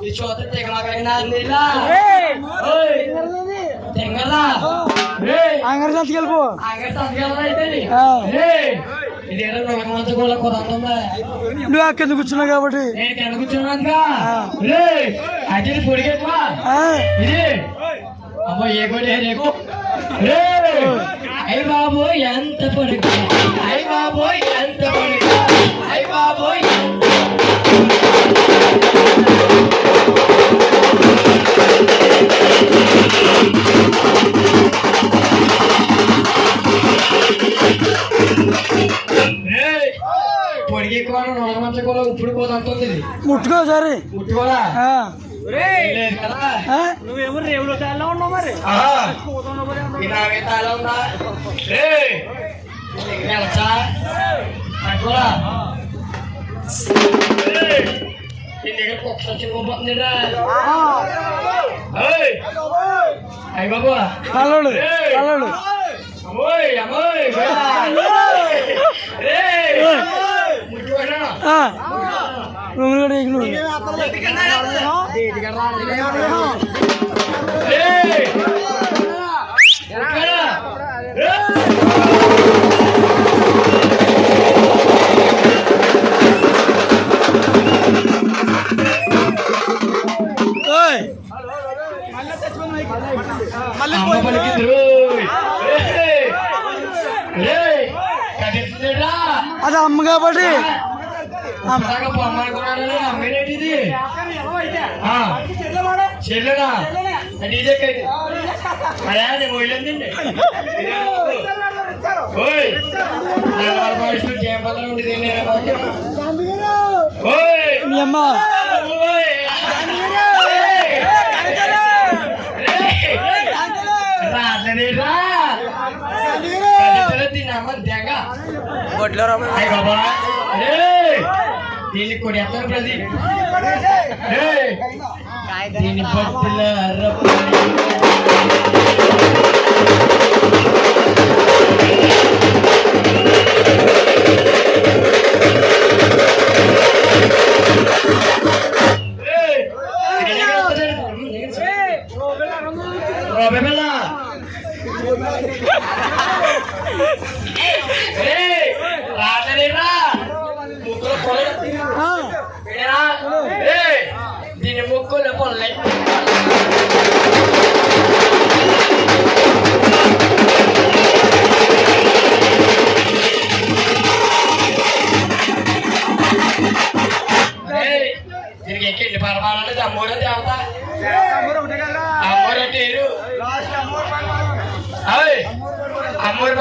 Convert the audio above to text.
ఈ చోట తెగలకైనా అంగడి సంతకెళ్ళిపో నువ్వు అక్కడ కూర్చున్నావు కాబట్టి నేను కూర్చున్నానుగా అయితే పొడిగేవా ఇది అమ్మ ఏ కొడే రేకు అయ్య బాబు ఎంత పొడుగు అయ్య బాబు ఎంత పొడుగు అయ్య బాబు పొడిగి కోన నొలమంచ కోల ఇప్పుడు పోదంటుంది ముట్టుకో సరే ముట్టుకోరా నువ్వేమో రేవులో తాళ్ళ ఉన్నావు మరి తాళ ఉందా పట్టుకోరా నీ దగ్గర కుక్క వచ్చిపోతుందిరా అయ్య బాబు కలడు కలడు అమ్మోయ్ అమ్మోయ్ రూములు కూడా అది అమ్మ కాబట్టి అమ్మేనేటిది చెల్లెనా డీజే అదే మొయిలండి జయపదం ఉండేది మీ అమ్మ దీన్ని కొడి ఎత్తారు ప్రదీప్ దీని పట్టుల దీని ముక్కులు పొల్లై దీనికి ఎక్కిండి పరమానండి అమ్మోరే దేవత అమ్మోరంటే అమ్మోరు